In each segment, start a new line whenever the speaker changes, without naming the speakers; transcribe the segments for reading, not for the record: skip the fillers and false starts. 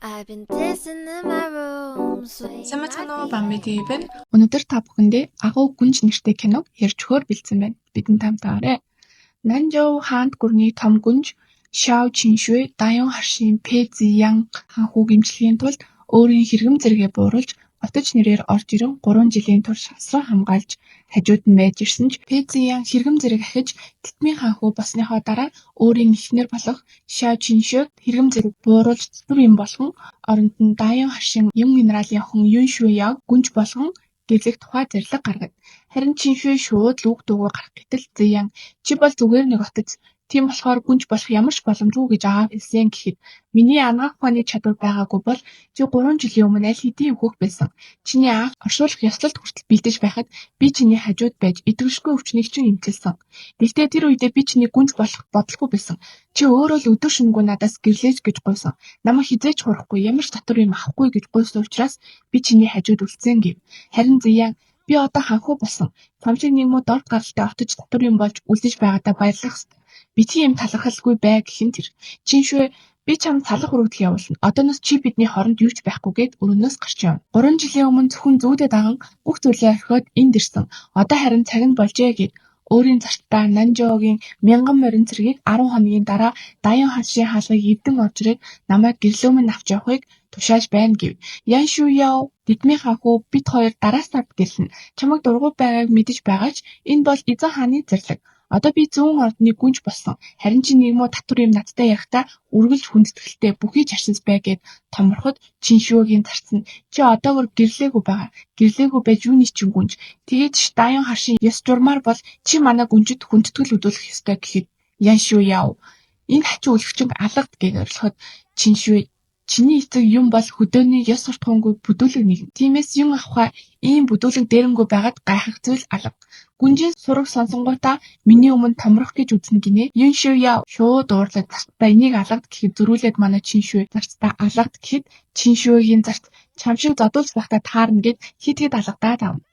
Сайн байна уу Бамби TV. Өнөөдөр та бүхэндээ агуу гүнж нэртэй киног ярьж өгөхөөр бэлдсэн байна. Бидэн тамтаарай. Нанжоу хаант гүрний том гүнж Шао Чиншуй Даян харшийн Пэ Зиян ханхуу гэмжлэхийн тулд өөрийн хэрэгэм зэрэгээ бууруулж отож нэрээр орж ирэн 3 жилийн турш асран хамгаалж хажууд нь байж ирсэн ч Пэ Зиян хэрэгэм зэрэг ахиж Титмийн ханхуу болсныхоо дараа өөрийн эхнэр болох Шао Чиншуйг хэрэгэм зэрэг бууруулж зүр юм болгон оронд нь Даян харшийн юм генералийн охин Юн Шуяг гүнж болгон гэрлэх тухай зарлиг гаргав. Харин Чиншуй шууд лүг дуугаар гарах гэтэл Зиян чи бол зүгээр нэг отоц. Тийм болохоор гүнж болох ямар ч боломжгүй гэж аав хэлсэн гэхэд миний анагаах ухааны чадвар байгаагүй бол чи 3 жилийн өмнө аль хэдийн өөхөх байсан. Чиний аав оршуулах ёслолд хүртэл бэлдэж байхад би чиний хажууд байж идэвхжгүй өвчнийг чинь эмчилсэн. Гэхдээ тэр үедээ би чиний гүнж болох бодлого байсан. Чи өөрөө л өдөр шөнөгүй надаас гэрлээж гэж гуйсан. Намайг хизээч хурахгүй ямар ч татвар юм авахгүй гэж гуйсан учраас би чиний хажууд үлдсэн гэв. Харин Зиян би одоо ханхуу болсон. Цамшиг нэг муу дорд гаралтай отож татвар юм болж үлдэж байгаадаа баярлах ёстой. Би тийм талархалгүй бай гэхин тэр. Чиншуй би чамд салах өргөдөл явуулна. Одооноос чи бидний хоронд юу ч байхгүйгээд өрөөнөөс гарч явна. 3 жилийн өмнө зөвхөн зүүдэд даган бүх зүйлээ орхиод энд ирсэн. Одоо харин цаг нь болжээ гэд өөрийн зарцтай Нанжоугийн 1000 морин цэргийг 10 хоногийн дараа Даян харшийн хаалгыг эвдэн орж ирээд намайг гэрлөөмөн авч явахыг тушааж байна гэв. Ян Шуяо Титмийн ханхуу бид хоёр дараа сард гэрлэнэ. Чамайг дургуй байгааг мэдэж байгаа ч энэ бол эзэн хааны зарлиг. Одоо би зүүн ордны гүнж болсон. Харин чи нэг муу татвар юм надтай ярихдаа үргэлж хүндэтгэлтэй бүхий ч арсенс бай гэд томорход Чиншуйгийн зарцсан. Чи одоогор гэрлээгүй байгаа. Гэрлээгүй байж юуны чинь гүнж. Тэгээд ч Даян харшийн ёс журмаар бол чи манай гүнжид хүндэтгэл үзүүлэх ёстой гэхэд Ян Шуяо энэ хачуу өлөгчөнд алгад гэж орилоход Чиншуй чиний эцэг юм бол хөдөөний ёс суртахуунгүй бүдүүлэг нэг. Тиймээс юм авахаа ийм бүдүүлэг дээрэнгүй байгаад гайхах зүйл алга. Гүнжийн сураг сонсонгуудаа миний өмнө томрох гэж үзнэ гинэ. Юн Шуяо шууд уурлаад зарцтай энийг алгад гэхэд зөрүүлээд манай Чиншуй зарцтай алгад гэхэд Чиншуйгийн зарц чамшиг зодуулж байхдаа таарна гэд хит алгадаад авна.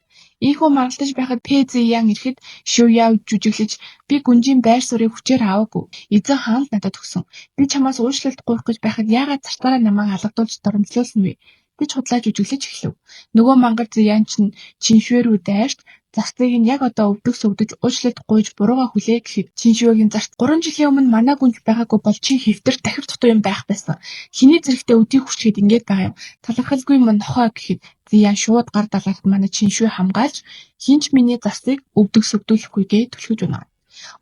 Ийхүү маргалдаж байхад Пэ Зиян ирэхэд Шуяо жүжиглэж би гүнжийн байр суурийг хүчээр аваагүй. Эзэн хаан л надад өгсөн. Би чамаас уучлалт гуйх гэж байхад яагаад зарцаараа намайг алгадуулж доромжлуулсан вэ? Гэж худлаа жүжиглэж эхлэв. Нөгөө мангар Зиян чинь Чиншуй рүү дайрч зарцыг нь яг одоо өвдөх сөгдөж уучлалт гуйж бурууга хүлээ гэхэд Чиншуйгийн зарц 3 жилийн өмнө манай гүнж байгаагүй бол чи хэвтэр дахир дутуу юм байх байсан. Хиний зэрэгтэй өдийг хүрчгээд ингэж байгаа юм. Талархалгүй мөн нохоо гэхэд Зиян шууд гар далaalт манай Чиншуй хамгаалж хинч миний зарцыг өвдөх сөгдүүлэхгүйгээ түлхэж унаа.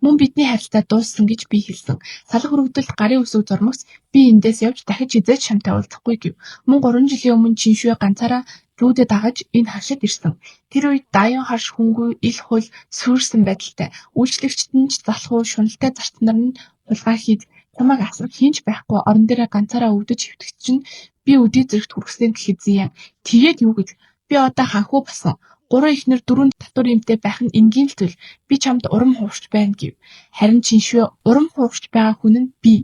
Мөн бидний харилцаа дууссан гэж би хэлсэн. Салах өргөдөлд гарын үсэг зурмагс би эндээс явж дахиж хизээч шамтай уулзахгүй гэв. Мөн 3 жилийн өмнө Чиншуй ганцаараа зүүдэд дагаж энэ харшид ирсэн. Тэр үед Даян харш хөнгөө ил хул сүрсэн байдалтай. Үйлчлэгчд нь ч залхуу шуналтай зарц нар нь хулгай хийж чамайг асрах хинч байхгүй орон дээрээ ганцаараа өвдөж хөвтгч чинь би өдий зэрэгт хүргэсэн гэхэд Зиян тэгээд юу гэж би одоо ханхуу болсон. 3 ихнэр 4 татвар юмтай байх нь энгийн л зүйл. Би чамд урам хуурч байна гэв. Харин Чиншуй урам хуурч байгаа хүн нь би.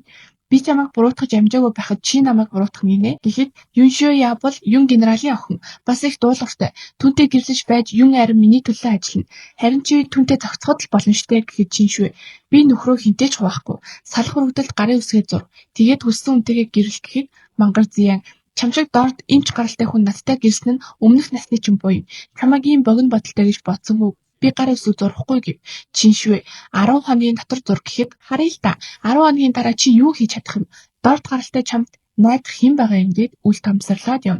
Би чамайг буруутгаж амжаагүй байхад чи намайг буруутгах нэ гэхэд Юн Шуяо бол Юн генералийн охин. Бас их дуулууртай. Түүнтэй гэрлэж байж Юн арин миний төлөө ажиллана. Харин чи түүнтэй зохицоход л болно штэ гэхэд Чиншуй би нөхрөө хинтээч хуваахгүй. Салах өргөдөлд гарын үсгээ зур. Тэгээд хүссэн үнтэйгээ гэрэл гэхэд мангар Зиян чамшиг дорд эмч гаралтай хүн надтай гэрсэн нь өмнөх насны чинь буй. Чамайг ийм богино бодолтой гэж бодсонгүй. Би гар үсэг зурхгүй гэв. Чиншуй 10 хоногийн дотор зур гэхэд харъя л та. 10 хоногийн дараа чи юу хийж чадах юм? Дорд гаралтай чамд найдах хэн байгаа юм гээд үл тамсарлаад юм.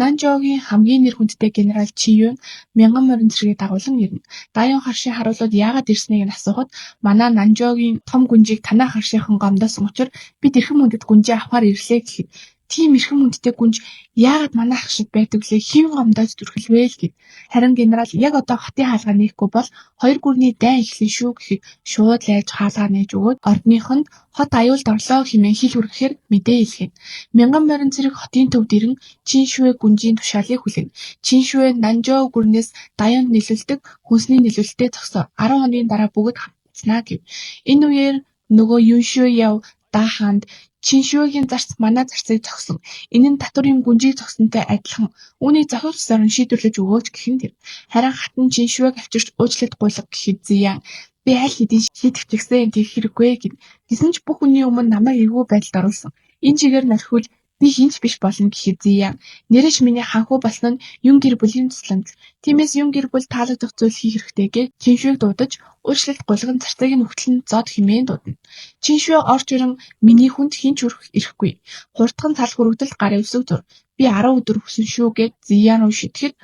Нанжоугийн хамгийн нэр хүндтэй генерал Чиюн 1000 морин цэргийг дагуулan ирнэ. Даян харшийн харуулууд яагаад ирснийг нь асуухад манай Нанжоугийн том гүнжийг танаа харшийнхан гомдоосон учраас бид эрхэм мөндөд гүнжээ авахар ирлээ гэхэд тийм эрхэм мөндөдтэй гүнж яагаад манай ах шиг байдаг лээ хэн гомдоод зүрхэлвэ л гэд. Харин генерал яг одоо хотын хаалгаа нээхгүй бол 2 гүрний дайн эхлэн шүү гэхэд шууд лайж хаалгаа нээж өгөөд ордныхонд хот аюулд орлоо хэмээн хил хүргэхээр мэдээ илгээд 1000 морин цэрэг хотын төвд ирэн Чиншуй гүнжийн тушаалыг хүлээнэ. Чиншуй Нанжоу гүрнээс Даянд нөлөөлдөг хүнсний нөлөөлөлтөд зогсоо 10 хоногийн дараа бүгд хамтснаа гэв. Энэ үеэр нөгөө Юн Шуяо Даханд Чиншуйгийн зарц манай зарцыг зогсон. Энэ нь татвар юм гүнжийг зогсонтой адилхан. Үүнийг зохиолч зорин шийдвэрлэж өгөөч гэхэн тэр. Харин хатан Чиншуйг авчирч уучлалт гуйлга гэхэд Зиян би аль хэдийн шийдэх чигсэн тэгэх хэрэггүй гэв. Гэсэн ч бүх хүний өмнө намайг эвгүй байдалд оруулсан. Энэ чигээр нархиул Би хинч биш болно гэхэд Зиян. Нэрэж миний ханхуу болсон нь юм гэр бүлийн тусламж. Тиймээс юм гэр бүл таалагдах зүйл хийх хэрэгтэй гэж Чиншүэг дуудаж өөрчлөлт гулган зарцыг нь өгтөл нь зод хэмээн дуудана. Чиншүэ орж ирэн миний хүнд хинч өрөх ирэхгүй. Хурдхан цал хүрэгдэл гарын өсөг зур. Би 10 өдөр хүсэн шүү гэд Зиян руу шитгэхэд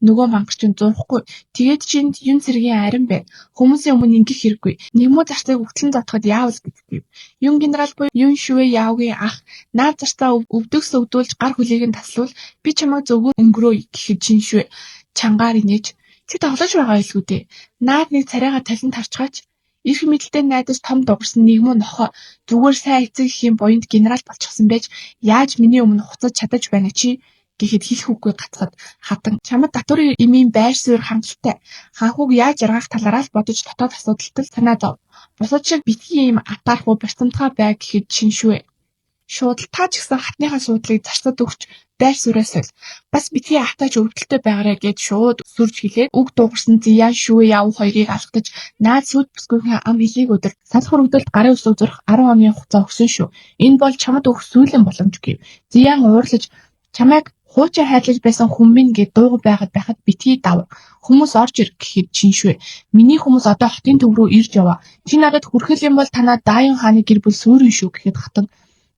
нөгөө мангарч нь зурхгүй. Тэгээд чинд юн цэргийн арин байна. Хүмүүсийн өмнө ингэх хэрэггүй. Нэгмүү зарцыг өгтлэн зодоход яавал гэдэггүй. Юн генерал буй Юн Шүэ Яогийн ах наад зарцаа өвдөгс өвдүүлж гар хүлээг нь таслуул би чамайг зөвгөр өнгөрөө гэхэд Чиншүэ чангаар инээж чи тоглож байгаа илгүй дээ. Наад нэг царайгаа талин тарчгаач. Ирэх мэдлэлтэй найдаж том дугарсан нэгмүү нохоо зүгээр сайн эцэг ихийн буянд генерал болчихсон байж яаж миний өмнө хуцаж чадаж байна чи гэхэд хэлэх үггүй гацхад хатан чамд татврын эмийн байр суурь хангалттай ханхуг яаж яргах талаараа л бодож дотоод асуудалтай санаа зов. Бусад шиг битгий юм атаархуу барьцамтгай бай гэхэд Чиншүэ шууд та ч гэсэн хатныхаа суудлыг зарцад өгч байр сууриа соль. Бас битгий атааж өвдөлтөй байгаарэ гэд шууд сүрж хэлээд үг дуугарсан Зиян Шүэ Яв хоёрыг алгадаж наад сүд бүсгүйхэн ам хэлийг өдөр сал хүрэгдэлд гарын өсөг зурх 10 хоногийн хугацаа өгсөн шүү. Энэ бол чамд өгөх сүүлийн боломж гэв. Зиян уурлаж чамайг хуучин хайрлаж байсан хүн минь гэд дууг байхад битгий дав. Хүмүүс орж ир гэхэд Чиншүэ миний хүмүүс одоо хотын төв рүү ирж яваа. Чи надад хүрхэл юм бол танаа Дааян хааны гэр бүл суурин шүү гэхэд хатан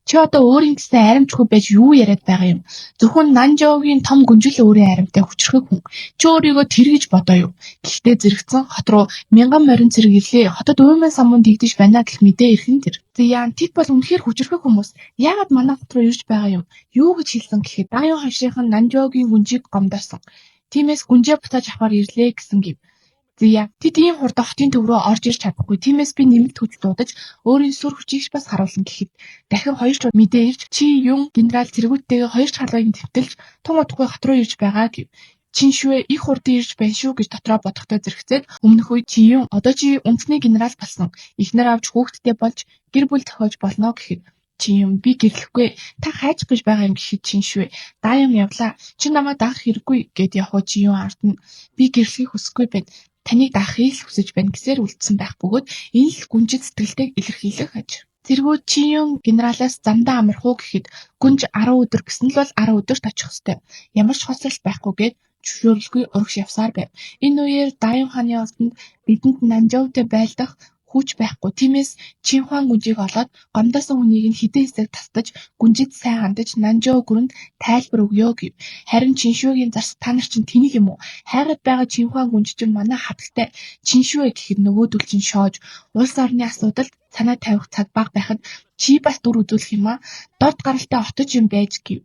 чи одоо өөрийн гэсэн аримчгүй байж юу яриад байгаа юм? Зөвхөн Нанжоугийн том гүнжил өөрийн аримтай хүчрхэг хүн. Чи өөрийгөө тэр гэж бодоо юу? Гэхдээ зэрэгцэн хот руу мянган морин цэрэг ирлээ. Хотод уйман самуун дэгдэж байна гэх мэдээ ирхэн тэр. Зиян тэд бол үнэхээр хүчрхэг хүмүүс. Яагаад манай хот руу ирж байгаа юм? Юу гэж хэлсэн гэхэд Дааян хашийнхан Нанжоугийн гүнжийг гомдоосон. Тиймээс гүнжээ бутаж авахар ирлээ гэсэн гэв. Зиян тэд ийм хурдан хотын төв рүү орж ирж чадахгүй. Тиймээс би нэмэлт хүч дуудаж өөрийн сүр хүчийг бас харуулсан гэхэд дахин хоёр ч мэдээ ирж чи Юн генерал цэргүүдтэйгээ хоёр ч халуугийн төвтөлж тун утгагүй хот руу ирж байгаа гэв. Чиншүэ их хурдан ирж байна шүү гэж дотроо бодохдоо зэрэгцээд өмнөх үед чи Юн одоо чи үндэсний генерал болсон. Эхнэр авч хүүхэдтэй болж гэр бүл зохиож болно гэхэд чи юм би гэрлэхгүй та хайж гэж байгаа юм гэхэд Чиншүэ Дааян явлаа чи намайг даах хэрэггүй гэд явхуу чи Юн ард нь би гэрлэхийг хүсэхгүй байна. Таныг даахыг л хүсэж байна гэсээр үлдсэн байх бөгөөд энэ л гүнжид сэтгэлтэйг илэрхийлэх аж. Цэргүүд чи Юн генералаас замдаа амрах уу гэхэд гүнж 10 өдөр гэсэн л бол 10 өдөрт очих ёстой. Ямар ч хоцрол байхгүйгээд зөвшөөрөлгүй урагш явсаар байв. Энэ үеэр Дааян хааны улсанд бидэнд Нанжоутай байлдах хүч байхгүй. Тиймээс Чинхуан гүнжийг олоод гомдоосон хүнийг нь хэдэн хэсэг тасдаж гүнжид сайн хандаж Нанжоо гүрэнд тайлбар өгөө гэв. Харин Чиншүэгийн зарц та нар чинь тэнийг юм уу? Хайгаад байгаа Чинхуан гүнж чинь манай хатагтай Чиншүэ гэхэд нөгөөдөл чинь шоож улс орны асуудалд санаа тавих цаг баг байхад чи бас дүр үзүүлэх юм аа. Дорд гаралтай отож юм байж гэв.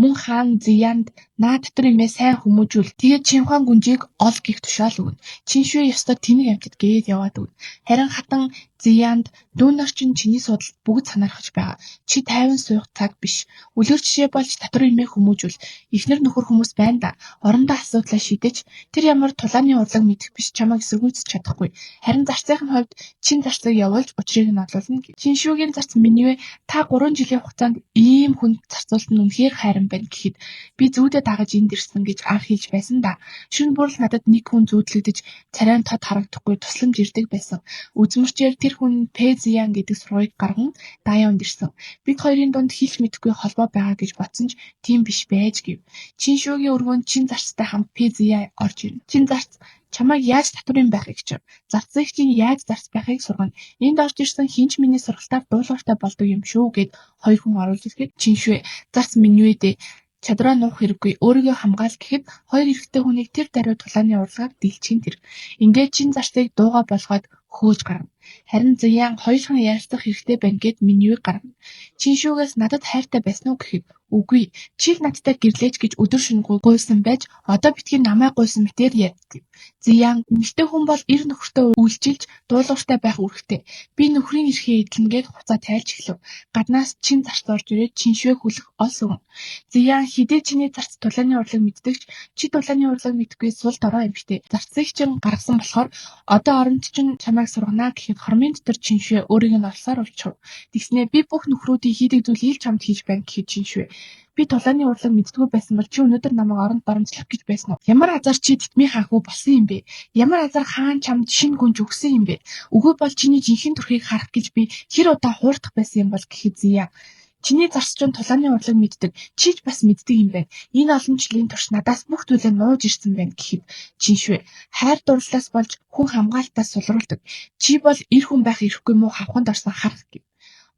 Мөн хаан Зиянд наа дотор юмээ сайн хүмүүжүүл. Тэгээд Чинхуан гүнжийг ол гих тушаал өгнө. Чиншүэ ёстой тэнэг амтд гээд яваад өгнө. Харин хатан Зиянд дүүн орчин чиний судалд бүгд санаархаж байгаа. Чи тайван суух цаг биш. Үлгэр жишээ болж татвар юмээ хүмүүжүүл. Эхнэр нөхөр хүмүүс байна да. Орондоо асуудлаа шийдэж тэр ямар тулааны урлаг мэдэх биш чамайг эсэргүүцэж чадахгүй. Харин зарцын хувьд чин зарцыг явуулж учрыг нь олуулна. Чиншүэгийн зарц минь та 3 жилийн хугацаанд ийм хүн зарцуулт нь үнэхээр хайран байна гэхэд би зүүдэ дагаж энд ирсэн гэж анх хэлж байсан да. Шүн бүрл надад нэг хүн зүүдлэгдэж царайн тод харагдахгүй тусламж ирдэг байсан. Үзмэрчээр тэр хүн Пэ Зиян гэдэг сургууийг гарган Дааянд ирсэн. Бид хоёрын дунд хэлж мэдэхгүй холбоо байгаа гэж бодсон ч тийм биш байж гэв. Чиншүэгийн өргөнд чин зарцтай хамт Пэ Зиян орж ирнэ. Чин зарц чамайг яаж татврын байхыг ч зарцыг чинь яаж зарц байхыг сургана. Энд орж ирсэн хинч миний сургалтаар дуулууртай болдог юм шүү гэд хоёр хүн оруулж ирэхэд Чиншүэ зарц минь үү дээ. Чадвараа нуух хэрэггүй өөрийгөө хамгаал гэхэд хоёр эрэгтэй хүнийг тэр даруй тулааны урлагаар дэлчин тэр. Ингээд чин зарцыг дууга болгоод хөөж гарна. Харин Зиян хоёулхан ярилцах хэрэгтэй байна гэд Миньюг гаргана. Чиншүгээс надад хайртай байсан уу гэхэд үгүй. Чи надтай гэрлээж гэж өдөр шөнөгүй гуйсан байж одоо битгий намайг гуйсан мэтэр ярьдаг. Зиян эмэгтэй хүн бол эр нөхөртөө үйлчилж дуулууртай байх үүрэгтэй. Би нөхрийн эрхээ эдлэнгээд хуцаа тайлж эхлэв. Гаднаас чин зарц орж ирээд Чиншүэг хүлэх олс өгнө. Зиян хидээ чиний зарц тулааны урлаг мэддэгч чи тулааны урлаг мэдгүй сул дорой эмэгтэй. Зарцыг чинь гаргасан болохоор одоо оронд чинь чамайг сургана гэхэд хормын дотор Чиншүэ өөрийг нь олсоор болчихв. Тэгснээ би бүх нөхрүүдийн хийдэг зүйлийг чамд хийж байна гэхэд Чиншүэ би тулааны урлаг мэддэггүй байсан бол чи өнөөдөр намайг оронд барамжлах гэж байсан уу? Ямар азар чи тэтмийн ханхуу болсон юм бэ? Ямар азар хаан чамд шинэ гүнж өгсөн юм бэ? Үгүй бол чиний жинхэнэ төрхийг харах гэж би хэр удаа хуурдах байсан юм бол гэхэд Зиян Чиний зарсчин тулааны урлаг мэддэг. Чи ч бас мэддэг юм байна. Энэ олон жилийн турш надаас бүх зүйлээ нууж ирсэн байна гэхэд Чиншвэ хайр дурлалаас болж хүн хамгаалтаас сулруулдаг. Чи бол эр хүн байх эрхгүй муу хавханд орсон харах гэв.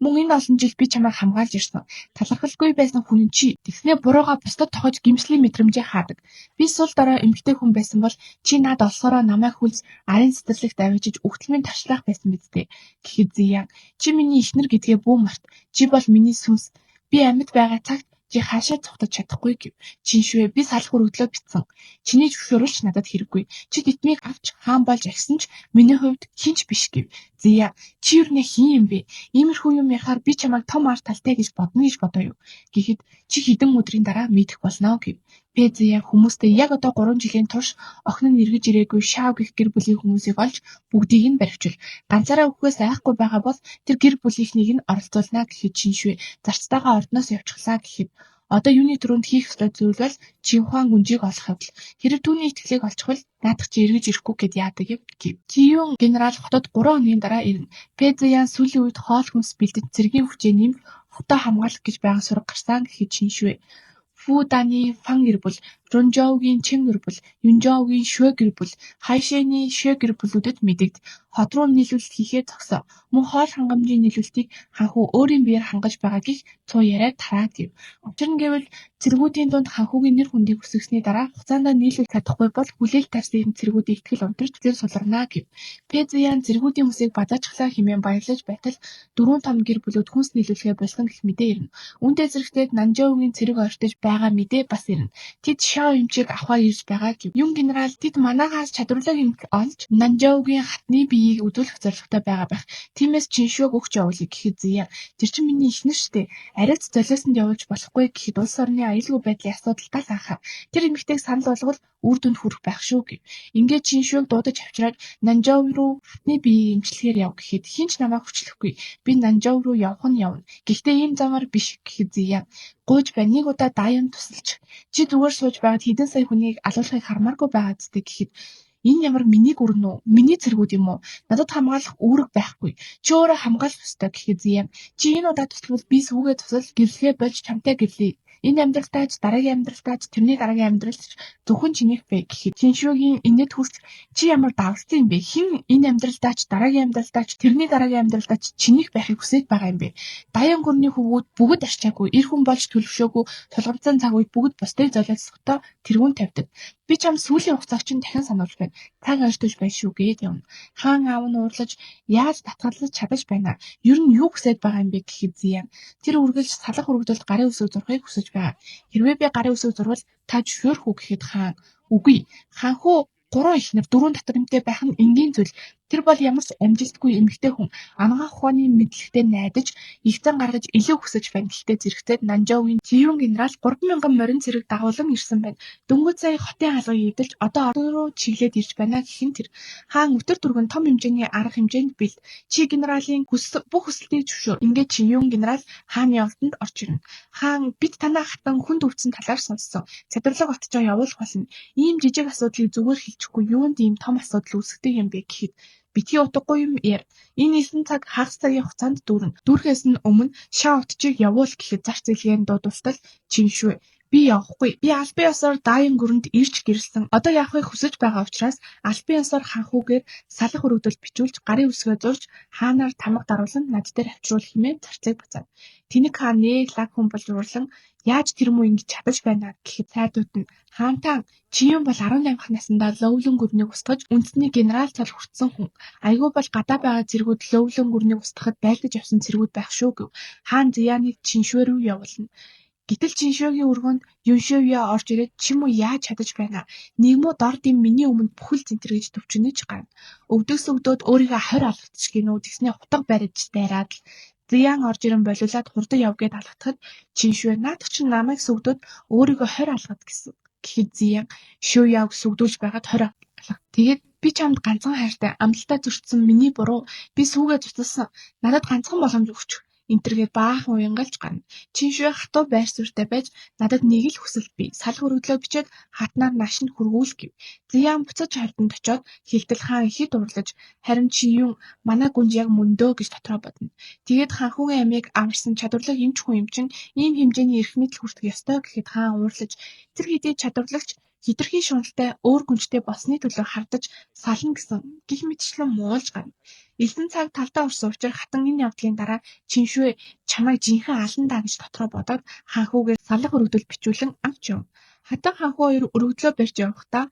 Мөн энэ олон жил би чамайг хамгаалж ирсэн. Талархалгүй байсан хүн нь чи. Тэгснээ бурууга бусдад тохож гимслийн мэдрэмжээ хаадаг. Би сул дорой эмгтэй хүн байсан бол чи над олсороо намайг хүлж арын цэцэрлэгт авчиж өгтлмийн тарчлах байсан биз дээ. Гэхэд Зиян чи миний эхнэр гэдгээ бүү март. Чи бол миний сүнс. Би амьд байгаа цагт чи хаашаа цухтаж чадахгүй гэв. Чиншвэ би салах өргөдлөө битсэн. Чиний зөвшөөрөлч надад хэрэггүй. Чи тэтмийг авч хаан болж агсан ч миний хувьд хинч биш гэв. Зия чи юу нэ хин юм бэ? Иймэрхүү юм яхаар би чамайг том арт талтай гэж бодно гэж бодоо юу? Гэхэд чи хэдэн өдрийн дараа мэдэх болно гэв. Зия хүмүүстэй яг одоо 3 жилийн турш охин нь эргэж ирээгүй Шав гэх гэр бүлийн хүмүүсийг олж бүгдийг нь баривчил. Ганцаараа өгөхөөс айхгүй байгаа бол тэр гэр бүлийнхнийг нь оролцуулна гэхэд Чиншвэ зарцтайгаа ордноос явчихлаа гэхэд одоо юуны түрүүнд хийх ёстой зүйл бол Чинхуан гүнжийг олох явдал. Хэрэв түүний итгэлийг олчихвол наадах чи эргэж ирэхгүй гэд яадаг гэв. Жиюн генерал хотод 3 өдрийн дараа ирнэ. Зиян сүүлийн үед хоол хүнс бэлдэж цэргийн хүчээ нэмж хотоо хамгаалах гэж байгаа сураг гарсан гэхэд Чиншвэ Фуданы Фан гэр бүл, Рунжоугийн Чин гэр бүл, Юнжоугийн Швэ гэр бүл, Хайшэний Швэ гэр бүлүүдэд мэдэгд хот руу нийлүүлэлт хийхээ зогсоо. Мөн хоол хангамжийн нийлүүлэлтийг ханху өөрийн биеэр хангаж байгаа гих цуу яриад тараад гэв. Учир нь гэвэл цэргүүдийн дунд ханхугийн нэр хүндийг өсгсөний дараа хугацаанд нийлүүлж чадахгүй бол хүлээл тавьсан цэргүүдийн итгэл унтарч гэр суларна гэв. Зиян цэргүүдийн хүсийг бадаачглаа хэмээн баярлаж байтал 4 том гэр бүлүүд хүнс нийлүүлэхээ болсон гэх мэдээ ирнэ. Үүнтэй зэрэгтэй Нанжоугийн цэрэг ойртож байгаа мэдээ бас ирнэ. Тэд Шао эмчийг авахар ирж байгаа гэв. Юм генерал тэд манаагаас чадварлаг эмч олж Нанжоугийн хатны биеийг үзүүлэх зорилготой байгаа байх. Тиймээс Чиншвэг өгч явуулъя гэхэд Зиян тэр чинь миний эхнэр штэ. Ариуц золиосонд явуулж болохгүй гэхэд улс орны аюулгүй байдлын асуудалтай л анхаа. Тэр эмэгтэйг санал болгол үр дүнд хүрэх байх шүү гэв. Ингээд Чиншвэг дуудаж авчираад Нанжоу руу хатны биеийг эмчлэхээр яв гэхэд хинч намайг хүчлэхгүй. Би Нанжоу руу явах нь явна. Гэхдээ ийм замаар биш гэхэд Зиян гуйж бай нэг удаа дайан тусалж. Чи зүгээр сууж байгаад хэдэн сая хүнийг алуулахыг хармааргүй байгаа зү гэхэд энэ ямар миний гүрэн үү? Миний цэргүүд юм уу? Надад хамгаалах үүрэг байхгүй. Чи өөрөө хамгаалах ёстой гэхэд Зиян чи энэ удаа туславал би сүүгээ тусал гэрлэгээ болж чамтай гэрлэе. Энэ амьдралтаач дараагийн амьдралтаач тэрний дараагийн амьдралч зөвхөн чинийх бэ гэхэд Чиншвэгийн инээд хүрч чи ямар давалцсан юм бэ? Хэн энэ амьдралтаач дараагийн амьдралтаач тэрний дараагийн амьдралтаач чинийх байхыг хүсэж байгаа юм бэ? Даян гүрний хөвгүүд бүгд арчаагүй, эр хүн болж төлөвшөөгүй, тулгамцсан цаг үед бүгд бусдыг золиосохдоо тэрүүн тавьдаг. Би чам сүүлийн хугацааг чинь дахин сануулж байна. Цаг ойртож байна шүү гээд явна. Хаан аав нь уурлаж яаж татгалзаж чадаж байна? Ер нь юу хүсэж байгаа юм бэ гэхэд Зиян тэр үргэлж салах өргөдөлд гарын үсэг зурхыг хүсэж байгаа. Хэрвээ би гарын үсэг зурвал та зөвшөөрөх үү гэхэд Хаан үгүй. Хаанхуу 3 ихнэр 4 татвартай байх нь энгийн зүйл. Тэр бол ямар ч амжилтгүй эмэгтэй хүн. Анагаах ухааны мэдлэгтэй найдаж, их зан гаргаж илүү хүсэж байна. Гэхдээ зэрэгцээд Нанжоугийн Жиюн генерал 3,000 морин цэрэг дагуулan ирсэн байна. Дөнгөж сая хотын хаалгыг эдэлж одоо орон руу чиглээд ирж байна гэхин тэр. Хаан өтөр түргэн том хэмжээний арга хэмжээнд бэлд. Чи генералын бүх хүсэлтийг зөвшөөр. Ингээд Жиюн генерал хааны олдонд орж ирнэ. Хаан бид танаа хатан хүнд өвцөн талаар сонссон. Цадварлаг отчоо явуулах болно. Ийм жижиг асуудлыг зүгээр хэлчихгүй юунд ийм том асуудал үүсгдэг юм бэ гэхэд битгий утгагүй юм яар. Энэ 9 цаг хагас цагийн хугацаанд дүүрнэ. Дүүрхээс нь өмнө Шао отчийг явуул гэхэд зарц зэлгийн дуудвал Чиншвэ би явахгүй. Би албан ёсоор Дайан гүрэнд ирж гэрэлсэн. Одоо явахыг хүсэж байгаа учраас албан ёсоор ханхуугээр салах өргөдөл бичүүлж гарын үсгээ зурж хаанаар тамга даруулан над дээр авчруул хэмээн зарцыг бацаад. Тэнэг хаан нэг лаг хүн болж урлан яаж тэр муу ингэж чадаж байна гэхэд сайдууд нь хаантаа чи юм бол 18 наснда Ловлон гүрнийг устгаж үндэсний генерал цал хүртсэн хүн. Айгүй бол гадаа байгаа цэргүүд Ловлон гүрнийг устгахад байлдаж явсан цэргүүд байх шүү гэв. Хаан Зияныг Чиншвэ рүү явуулна. Гэтэл Чиншвэгийн өргөнд Юншвэ орж ирээд чи муу яаж чадаж байна? Нэг муу дор дэм миний өмнө бүхэл зэнтэр гэж төвчнөж гарна. Өвдөгс өгдөөд өөрийгөө хорь алгацчих гинөө тэгснээ хутга бариж дайраад л Зиян орж ирэн болиулаад хурдан явгээд алгатахад Чиншвэ наадах чинь намайг сүгдөөд өөрийгөө хорь алгад гэсэн. Гэхэд Зиян Шүяог сүгдүүлж байгаад хорь алгад. Тэгээд би чамд ганцхан хайртай амлалтаа зөрчсөн миний буруу. Би сүүгээ цуцалсан. Надад ганцхан боломж өгч. Энтергээд баахан уянгалж гана. Чиншвэ хатуу байр суурьтай байж надад нэг л хүсэл бий. Салах өргөдлөө бичээд хатнаар наашинд хүргүүл гэв. Зияан буцаж хавьтанд очоод хилтэл хаан ихэд урлаж харин чи юу манай гүнж яг мөндөө гэж дотроо бодно. Тэгээд ханхуугийн амийг аварсан чадварлаг эмч хүн юм чинь ийм хэмжээний эрх мэдэл хүртэх ёстой гэхэд хаан уурлаж тэр хэдий чадварлагч хитрхи шуналтай өөр гүнжтэй болсны төлөө хардаж сална гэсэн гих мэтчлэн муулж гана. Элдэн цаг талдаа орсон учраас хатан энэ явдлын дараа Чиншвэ чамайг жинхэнэ алан даа гэж дотроо бодоод ханхуугаар салах өргөдөл бичүүлэн авч яв. Хатан ханхуу хоёр өргөдлөө барьж явахдаа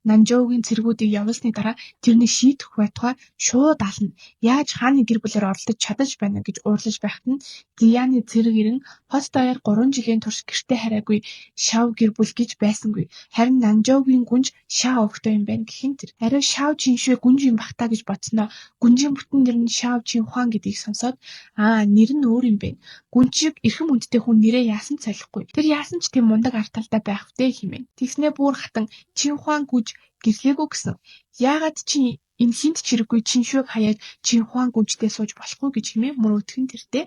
Нанжуугийн цэргүүдийг явуулсны дараа тэрнийг шийдэх байтугай шууд ална. Яаж хааны гэр бүлээр оролдож чадаж байна гэж уурлаж байхад нь Зияаны цэрэг ирэн хот даяар 3 жилийн турш гэртээ хараагүй Шав гэр бүл гэж байсангүй. Харин Нанжуугийн гүнж Шав өвгтэй юм байна гэхин тэр. Ариу Шав Чиншвэ гүнж юм бах та гэж бодсноо. Гүнжийн бүтэн нэр нь Шав Чинхуан гэдгийг сонсоод нэр нь өөр юм байна. Гүнж шиг эрхэм хүндтэй хүн нэрээ яасан ч солихгүй. Тэр яасан ч тийм мундаг арт талтай байх втэ хэмээн. Тэгснээ бүр хатан Чинхуан гүнж гэрлээгүй гэсэн. Яагаад чи энэ хинт чирэггүй Чиншвэг хаяад Чинхуан гүнжтэй сууж болохгүй гэж хэмээн мөрөөдгөн тэртээ.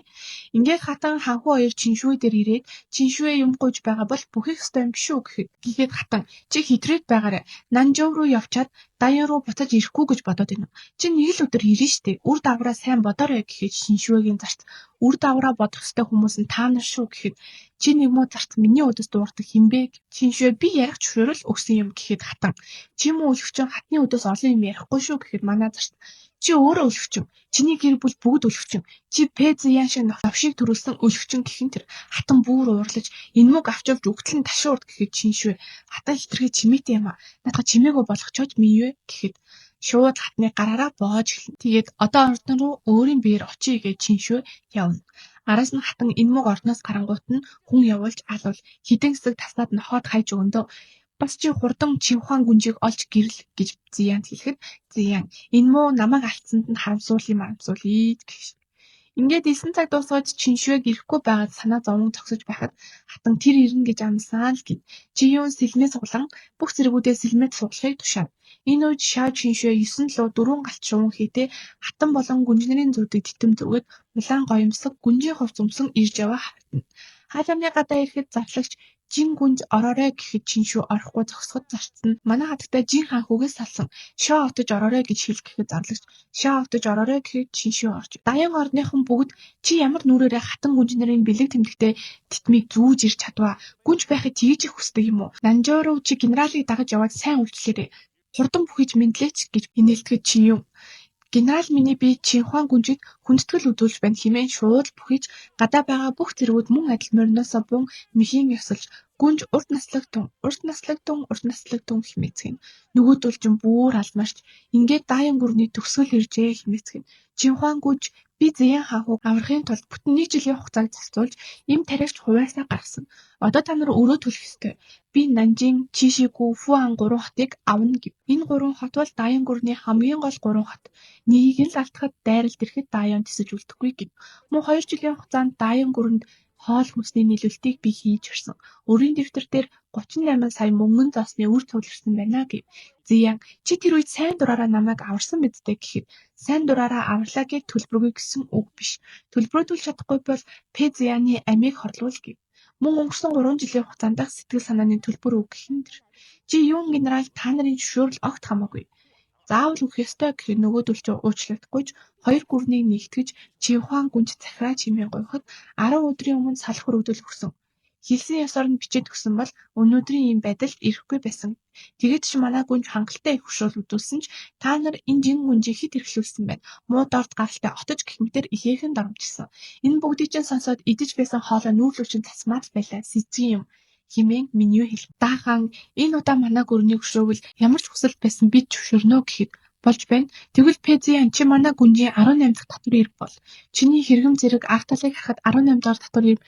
Ингээд хатан ханхуу хоёр Чиншвэ дээр ирээд Чиншвэ юм гуйж байгаа бол бүхих ёстой юм биш үү гэхэд хатан чи хитрээд байгаарай. Нанжуу руу явчаад даян руу буцаж ирэхгүй гэж бодоод байна. Чи нэг л өдөр ирнэ штэ. Үр дагавраа сайн бодоорой гэхэд Чиншвэгийн зарц үр дагавраа бодох ёстой хүмүүс нь та нар шүү гэхэд чи нэг муу зарц миний өдөс дуурдаг хинбэ? Чиншвэ би ярих зөвшөөрөл өгсөн юм гэхэд хатан чи муу өлөвчин хатны өдөөс олон юм ярихгүй шүү гэхэд манай зарц чи өөрөө өлөвчин. Чиний гэр бүл бүгд өлөвчин. Чи Пэзян шиг новшиг төрүүлсэн өлөвчин гэхин тэр хатан бүр уурлаж энэ мөг авчулж өгтөл нь ташуурд гэхэд Чиншвэ хатан хитрхи чимээтэй юм аа. Надад чимээгөө болгочоод минь гэхэд шууд хатны гараараа боож эхэлнэ. Тэгээд одоо ордон руу өөрийн биеэр очие гэж Чиншвэ явна. Араас нь хатан энэ мөг ордноос гарангуут нь хүн явуулж алвал хідэн хэсэг тасаад нохоод хайж өгөндөө бас чи хурдан Чинхуан гүнжийг олж гэрэл гэж Зияанд хэлэхэд Зияан энэ муу намайг алдсанд нь харамсуулъя гэж. Ингээд 9 цаг дуусгаад Чиншвэг ирэхгүй байгаад санаа зовон зогсож байхад хатан тэр ирнэ гэж амсаан л гэв. Чи юу сэлмээ суглан бүх зэрэгүүдээ сэлмээд суглахыг тушаав. Энэ үед Шав Чиншвэ 9 луу 4 галт шуван хийдэ хатан болон гүнжнэрийн зүрдийг титэм зүгээд улаан гоёмсог гүнжийн хувц өмсөн ирж яваа харагдана. Хаалмны гадаа ирэхэд зарлагч жин гүнж ороорой гэхэд Чиншвэ орохгүй зогсоход зарцсан. Манай хатагтай жин ханхуугээс салсан. Шоо отож ороорой гэж хэлэх гэхэд зарлагч шоо отож ороорой гэхэд Чиншвэ орж. Даян орныхон бүгд чи ямар нүрээрээ хатан гүнжнэрийн бэлэг тэмдэгтэй титмийг зүүж ирж чадваа. Гүнж байхыг тгийж их хүсдэг юм уу? Нанжуу чи генералыг дагаж яваад сайн үйлчлээрэй. Хурдан бүхийж мэдлээч гэж инээлтгэж чи юм. Генерал миний би Чинхуан гүнжид хүндэтгэл үзүүлж байна хэмээн шууд бүхийж гадаа байгаа бүх зэргүүд мөн адил мориноосоо буун мэхийн ёсолж гүнж урд наслагдун хэмээцгэн. Нөгөөдөл бүр алмаарч ингээд дааян гүрний төгсгөл иржээ хэмээцгэн. Чинхуан гүнж би Зияан ханхуг аврахын тулд бүтэн 1 жилийн хугацааг зарцуулж эм тариагч хуваасаа гаргасан. Одоо та нар өрөө төлөх ёстой. Би Нанжин, Чишигү, Фуан 3 хотыг авна гэв. Энэ 3 хот бол дааян гүрний хамгийн гол 3 хот. Нэгийг л алдахад дайралд ирэхэд дааян тисэж үлдэхгүй гэв. Мөн 2 жилийн хугацаанд дааян гүрэнд хоол хүнсний нийлүүлэлтийг би хийж ирсэн. Өрийн дэвтэр дээр 38 сая мөнгөн зоосны үр цугларсан байна гэв. Зияан чи тэр үед сайн дураараа намайг аварсан бидтэй гэхэд сайн дураараа аварлаа гэж төлбөргүй гэсэн үг биш. Төлбөрөө төлж чадахгүй бол Пэзяны амийг хорлуул гэв. Мөн өнгөрсөн 3 жилийн хугацаанд сэтгэл санааны төлбөр үг гэх юм. Чи юун генерал та нарын зөвшөөрөл огт хамаагүй. Заавал өгөх ёстой гэхэд нөгөөдөл чи уучлагдахгүйч 2 гүрнийг нэгтгэж Чинхуан гүнж захираа чимээ гойход 10 өдрийн өмнө салах өргөдөл өгсөн. Хэлсэн ёсоор нь бичээд өгсөн бол өнөөдрийн ийм байдалд ирэхгүй байсан. Тэгээд ч манай гүнж хангалттай их хөшөөл үзүүлсэн ч та нар энэ жин гүнжийг хэд эрхлүүлсэн байна. Муу дорд гаралтай отож гэх мэтэр ихээхэн дарамжсан. Энэ бүгдийг чинь сонсоод идэж байсан хоолой нүүрлүүчин цасмаар л байлаа. Сэзгэн юм хэмээн меню хэл. Даахан энэ удаа манай гүрнийг хөшөөвөл ямар ч хүсэл байсан бид зөвшөөрнө гэхэд болж байна. Тэгвэл Пэзян чи манай гүнжийн 18 дахь татвар ирэх бол чиний хэрэгэм зэрэг арт талыг харахад 18 дахь татвар ирэх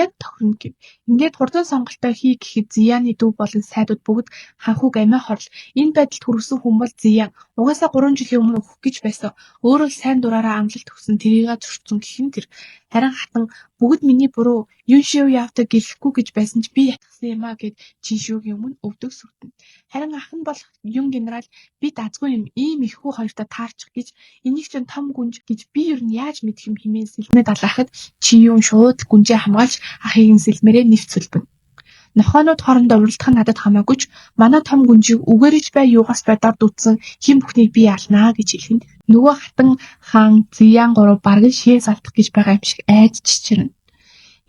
яг тохирно гэв. Ингээд хурдан сонголтоо хий гэхэд Зияаны дүү болон сайдууд бүгд ханхуг амиа хорлол. Энэ байдалд хүргэсэн хүн бол Зияан. Угаасаа 3 жилийн өмнө өгөх гэж байсан. Өөрөө сайн дураараа амлалт өгсөн тэрийгээ зөрчсөн гэхэн тэр Харин хатан бүгд миний буруу Юншив явдаг гэлэхгүй гэж байсан ч би ятгсан юм а гэд Чиншүүгийн өмнө өвдөг сүрдэнэ. Харин ах нь болох Юн генерал би дазгүй юм ийм их хүү хоёртой таарчих гэж энийг ч том гүнж гэж би юу нь яаж мэдэх юм хэмээн сэлмэд алаахад чи Юн шууд гүнжээ хамгаалж ахыг нь сэлмээрээ нэвт сүлбэнэ. Нохоонууд хоорондоо уралдах нь надад хамаагүй ч манай том гүнжийг үгээрэж бай юугаас байдаар дутсан хэн бүхнийг би ялнаа гэж хэлэхэд нөгөө хатан хаан Зиян 3 бараг нь шиээс алдах гэж байгаа юм шиг айж чичирнэ.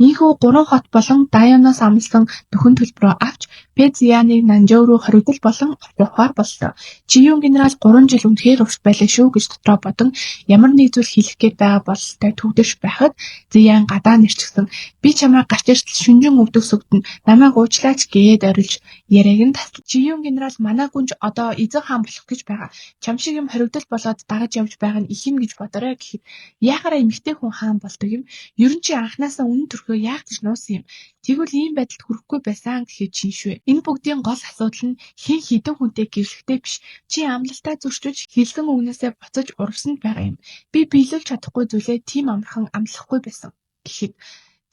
Ийхүү 3 хот болон Дайоноос амлсан нөхөн төлбөрөө авч Пезианыг Нанжоу руу хоригдол болон явахаар боллоо. Чиюн генерал 3 жил үнэхээр урт байлаа шүү гэж дотроо бодон ямар нэг зүйл хэлэх гээд байгаа бололтой төвдөрч байхад Зиян гадаа нэрчгсэн би чамайг гарч иртэл шүнжин өвдөг сүгдэн намайг уучлаач гээд орилж яриаг нь таслав. Чиюн генерал манай гүнж одоо эзэн хаан болох гэж байгаа. Чам шиг юм хоригдол болоод дагаж явж байгаа нь их юм гэж бодорой гэхэд яахаараа эмэгтэй хүн хаан болдог юм. Ер нь чи анханасаа үнэн төрхөө яах гэж нуусан юм. Тэгвэл ийм байдалд хүрэхгүй байсан гэхэд Чиншвэ. Энэ бүгдийн гол асуудал нь хэн хідэн хүнтэй гэрлэхтэй биш. Чи амлалтаа зөрчиж хэлсэн үгнээсээ буцаж урагсанд байгаа юм. Би биелүүлж чадахгүй зүйлээ тийм амархан амлахгүй байсан. Гэхэд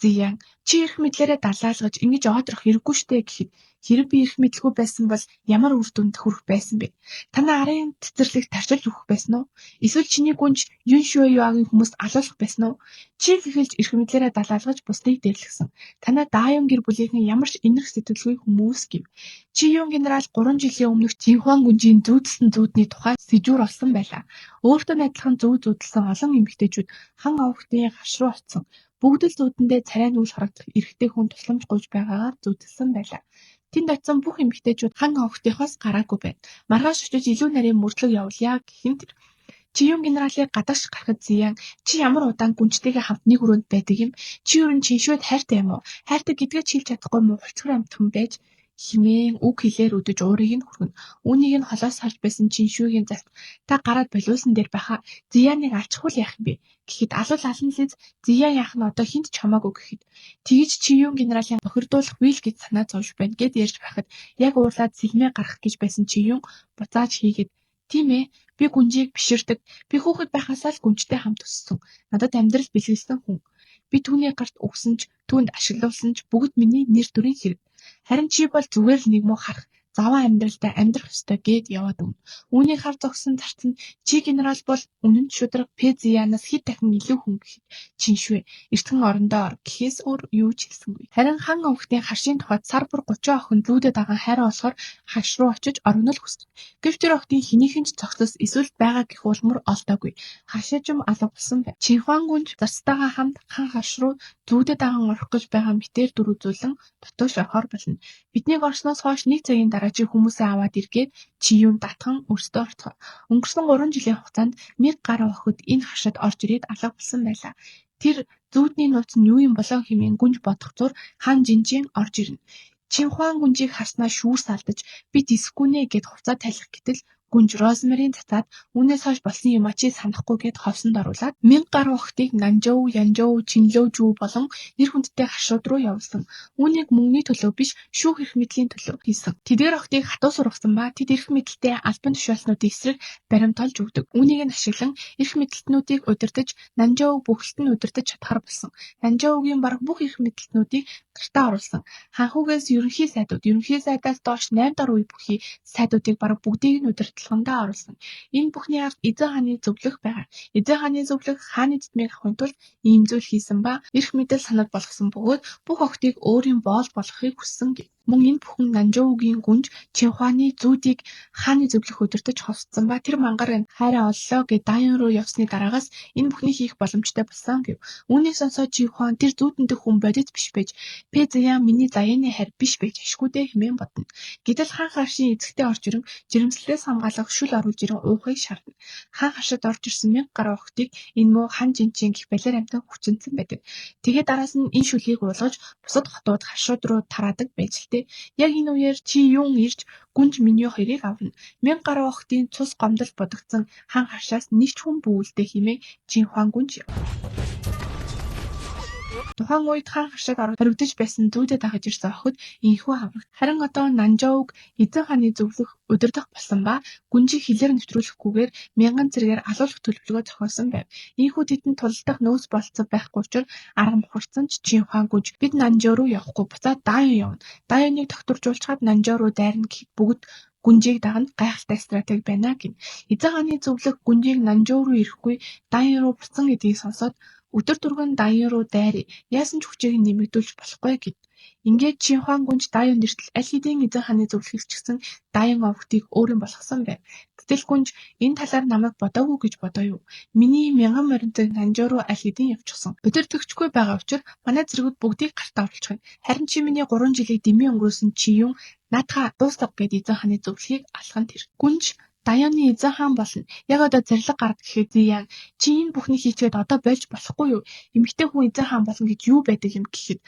Зиян чи эрх мэдлээрээ далаалгаж ингэж одрох хэрэггүй штэ гэхэд хэрэг би эрх мэдлгүй байсан бол ямар үр дүнд хүрэх байсан бэ? Танаа арын цэцэрлэг тарчилж өгөх байсан уу? Эсвэл чиний гүнж Юншвэ юагийн хүмүүст алуулах байсан уу? Чи гэхэлж эрх мэдлээрээ далаалгаж бусдыг дэрлэгсэн. Танаа Дааян гэр бүлийнхэн ямар ч инэрх сэтгэлгүй хүмүүс гэв. Чи Юн генерал 3 жилийн өмнөх Чинхуан гүнжийн зүүдэлсэн зүүдний тухай сэжүүр олсон байлаа. Өөртөө адилхан зүүдэлсэн олон эмэгтэйчүүд хан овогтын гарш руу очсон. Бүгд л зүүдэндээ царай нүүж харагдах эрэгтэй хүн тусламж гуйж байгаагаар зүүдэлсэн байлаа. Тэнд очсон бүх эмэгтэйчүүд хан овогтынхоос гараагүй байна. Маргааш очиж илүү нарийн мөрдлөг явуулъя гэхин тэр Чиюн генералыг гадагш гарахад Зиян чи ямар удаан гүнжтэйгээ хамт нэг өрөөнд байдаг юм? Чи юу н Чиншвэд хайртай юм уу? Хайртай гэдгээ чи хэлж чадахгүй мó hulцгар амтхан байж химээн үг хэлээр өдөж уурыг нь хүргэнэ. Үүнийг нь холоос харж байсан Чиншвэгийн залт та гараад болиулсан дээр байхаа Зияныг алчихвал яах юм бэ? Гэхэд алуул алан лиз Зиян яах нь одоо хинт ч хамаагүй гэхэд тэгж Чиюн генералын бохирдуулах вил гэж санаа зовж байна гэд ярьж байхад яг уурлаад сэлмээ гарах гэж байсан Чиюн буцааж хийгээд тийм ээ би гүнжийг биширдэг. Би хүүхэд байхасаа л гүнжтэй хамт өссөн. Надад амьдрал бэлгэлсэн хүн. Би түүний гарт өгсөн ч түүнд ашиглуулсан ч бүгд миний нэр төрийн хэрэг. Харин чи бол зүгээр л нэг муу харах. Заваа амьдралдаа амьдрах ёстой гэд яваад өгнө. Үүнийг хар зогсон зарц нь чи генерал бол үнэн шударга Пезианаас хэд дахин илүү хүн гэхэд Чиншвэ эртхэн орондоо ор гэхээс өөр юу ч хэлсэнгүй. Харин хан овогтын харшийн тухайд сар бүр 30 охин лүүдэд байгаа хайраа болохоор хаш руу очиж орнол хүсв. Гэвч тэр охтын хинийхэн ч цогцос эсвэл байгаа гэх улмөр олдоогүй. Хашаажим алга болсон байна. Чинхуан гүнж зарцтайгаа хамт хан хаш руу лүүдэд байгаа орох гэж байгаа мэтээр дөрвөлзүүлэн дотоош орохоор болно. Биднийг орсноос хойш 1 цагийн дараа чи хүмүүсээ аваад иргээд Чиюн датхан өрстөө орцгоо. Өнгөрсөн 3 жилийн хугацаанд 1000 гаруй охид энэ хашаад орж ирээд алга болсон байлаа. Тэр зүүдний нууц нь юу юм болоо хэмээн гүнж бодох зур хан Жинжин орж ирнэ. Чинхуан гүнжийг харснаа шүүрс алдаж би дисгүнэ гэд хувцас тайлах гэтэл гүнж Розмарийн цацаад үүнээс хойш болсон юм а чи санахгүй гэд ховсонд оруулаад 1000 гаруй охтыг Нанжоу, Янжоу, Чинлөөжүү болон нэр хүндтэй хашууд руу явуулсан. Үүнийг мөнгөний төлөө биш шүүх эрх мэдлийн төлөө хийсэн. Тэдгээр охтыг хатуу сургасан ба тэд эрх мэдэлтэй албан тушаалснуудын эсрэг баримтолж өгдөг. Үүнийг нь ашиглан эрх мэдэлтнүүдийг удирдах Нанжоу бүхэлд нь удирдах чадхаар болсон. Нанжоугийн бараг бүх эрх мэдэлтнүүдийг гартаа оруулсан. Ханхугээс ерөнхий сайдаас доош 8 дор үе бүхий сайдуудыг бараг бүгдийг нь удирдлагандаа оруулсан. Энэ бүхний ард эзэн хааны зөвлөх байгаа. Эзэн хааны зөвлөх хааны зүтмийг авахын тулд ийм зүйл хийсэн ба эрх мэдэл санал болгосон бөгөөд бүх охтыг өөрийн боол болгохыг хүссэн гэв. Мөн энэ бүхэн Нанжоугийн гүнж Чинхуаны зүүдийг хааны зөвлөх удирдах ховсдсон ба тэр мангар хайраа оллоо гэд Дайон руу явсны дараагаас энэ бүхнийг хийх боломжтой болсон гэв. Үүнийг сонсоод Чинхуан тэр зүүдэндх хүн бодит биш байж Пезиан миний заяаны хайр биш байж ашгүй дээ хэмээн бодно. Гэтэл хан харшийн эзэгтэй орж ирэн жирэмслээс хамгаалах шүл оруулж ирэн уухыг шаардна. Хан хашаад орж ирсэн 1000 гаруй охтыг энэ муу хан Жинжин гэх балиар амтан хүчинсэн байдаг. Тэгээд дараас нь энэ шүлгийг уулгаж бусад хотууд хашууд руу тараадаг байж л дээ. Яг энэ үеэр чи юун ирж гүнж миний хоёрыг авна. 1000 гаруй охтын цус гомдол бодогдсон хан хашаас нэг ч хүн бүүлдэ хэмээн Чинхуан гүнж Тухайн үед хаан харшид хоригдож байсан зүйдэд дагаж ирсэн охид инхүү аврагт. Харин одоо Нанжоуг эзэн хааны зөвлөх удирдах болсон ба гүнжийг хилээр нэвтрүүлэхгүйгээр мянган зэрэгээр алуулах төлөвлөгөө зохиосон байв. Ийхүү тэдэнд тулдах нөөц болцоо байхгүй учраас арга мухарсан ч Чин Хуан гүнж бид Нанжоо руу явахгүй буцаад Дайон явна. Дайоныг тогтворжуулчихад Нанжоо руу дайрна гэхэд бүгд гүнжийг дагна гайхалтай стратеги байна гин. Эзэн хааны зөвлөх гүнжийг Нанжоо руу ирэхгүй Дайон руу буцсан гэдгийг сонсоод өдөр түргэн Дайон руу дайръя. Яасан ч хүчийг нэмэгдүүлж болохгүй гэв. Ингээд Чин Хуан гүнж Дайонд иртэл аль хэдийн эзэн хааны зөвлөхийг ч гэсэн Дайон овогтыг өөрийн болгосон байв. Гэтэл гүнж энэ талаар намайг бодоогүй гэж бодоо юу? Миний мянган моринцыг Нанжоо руу аль хэдийн явчихсан. Өдөртөгчгүй байгаа учраас манай зэрэгүүд бүгдийг гартаа оруулчих нь. Харин чи миний 3 жилийг дэмий өнгөрөөсөн чи юм наадха дуустав гэд эзэн хааны зөвлөхийг алхан тэр. Гүнж Дайоны эзэн хаан болно. Яг одоо зэрлэг гаргад гэхэд Зиян чи энэ бүхнийг хийчихэд одоо болж болохгүй юу? Эмэгтэй хүн эзэн хаан болно гэж юу байдаг юм гэхэд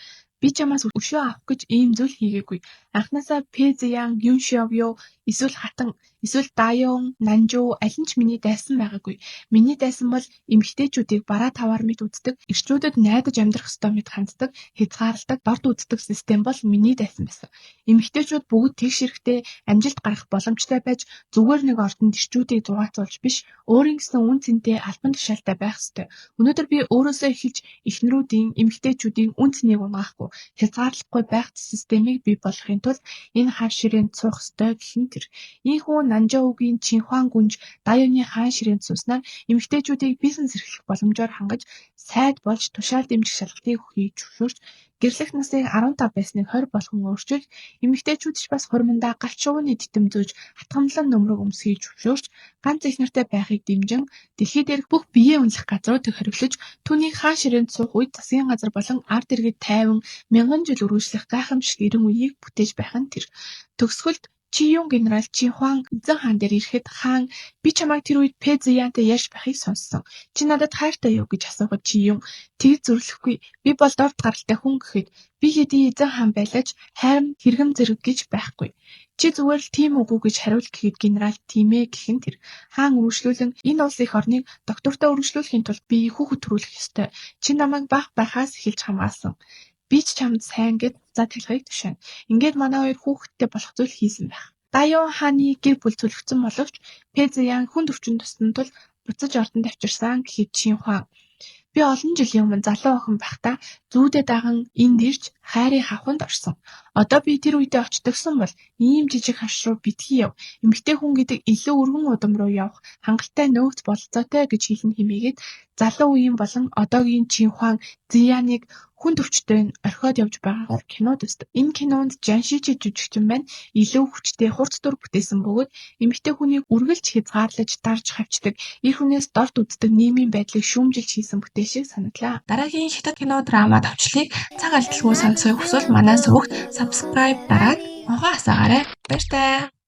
би чамаас өшөө авах гэж ийм зүйл хийгээгүй. Анхнаасаа Пэ Зиян, Юн Шиовё, эсвэл Хатан, эсвэл Дайон, Нанжуу аль нь ч миний дайсан байгаагүй. Миний дайсан бол эмэгтэйчүүдийг бараа таваар мэт үздэг, эрчүүдэд найдаж амьдрах ёстой мэт ханддаг, хязгаарладаг, дорд үздэг систем бол миний дайсан байсан. Эмэгтэйчүүд бүгд тэгш эрэхтэй амжилт гаргах боломжтой байж зүгээр нэг ордонд эрчүүдийг зугаацуулж биш, өөрийн гэсэн үн цэнтэй албан тушаалтай байх ёстой. Өнөөдөр би өөрөөсөө эхэлж эхнэрүүдийн, эмэгтэйчүүдийн үн цэнийг унаахгүй, хязгаарлахгүй байх системийг бий болгохын тулд энэ хаан ширээнд суух ёстой гэх нь тэр. Ийхүү Нанжоугийн Чин Хуан гүнж Дайоны хаан ширээнд сууснаар эмэгтэйчүүдийг бизнес эрхлэх боломжоор хангаж сайд болж тушаал дэмжих шалгалтыг өгөхийг зөвшөөрч гэрлэх насыг 15 байсныг 20 болгон өөрчилж эмэгтэйчүүд ч бас хурмандаа галт шувууны титэм зөөж хатгамлан нөмрөг өмсөхийг зөвшөөрч ганц эхнэртэй байхыг дэмжин дэлхий дээрх бүх биеэ үнэлэх газруудыг хориглож түүнийг хаан ширээнд суух үед засгийн газар болон ард иргэд тайван мянган жил үргэлжлэх гайхамшиг эрен үеийг бүтээж байх нь тэр. Төгсгөлд Чиюн генерал Чин Хуан эзэн хаан дээр ирэхэд хаан би чамайг тэр үед Пэ Зиянтай ярьж байхыг сонссон. Чи надад хайртай юу гэж асуухад Чиюн тэгж зөвлөхгүй. Би бол дорд гаралтай хүн гэхэд би хэдий эзэн хаан байлаач хайрам хэрэгэм зэрэг гэж байхгүй. Чи зүгээр л тийм үгүй гэж хариул гэхэд генерал тийм ээ гэх нь тэр. Хаан үргэлжлүүлэн энэ улс их орныг доктортой үргэлжлүүлэхийн тулд би хүүхэд төрүүлэх ёстой. Чи намайг бага байхаас эхэлж хамгаалсан. Би ч чамд сайн гэд за талхыг тушаана. Ингээд манай хоёр хүүхэдтэй болох зүйл хийсэн байх. Дайон хааны гэр бүл зөвлөгдсөн боловч Пэ Зиян хүнд өвчин туссан тул буцаж ордонд авчирсан гэхэд Чин Хуан би олон жилийн өмнө залуу охин байхдаа зүүдээ даган энд ирж хайрын хавханд орсон. Одоо би тэр үедээ очтогсон бол ийм жижиг хавш руу битгий яв. Эмэгтэй хүн гэдэг илүү өргөн удам руу явах хангалттай нөөц бололцоотой гэж хэлэн хэмээгээд залуу үеийн болон одоогийн Чин Хуан Зияныг хүн төвчтэй орхиод явж байгаагаар кинод үздэг. Энэ кинонд Жаншижи жүжигчин байна. Илүү хүчтэй хурц дүр бүтээсэн бөгөөд эмэгтэй хүнийг үргэлж хязгаарлаж дарж хавчдаг, эр хүнээс дорд үздэг нийгмийн байдлыг шүүмжилж хийсэн бүтээл шиг санагдлаа. Дараагийн хятад кино драма товчлыг цаг алдалгүй сонсохыг хүсвэл манай сувагт subscribe дараад могоо асаагаарай. Баяртай.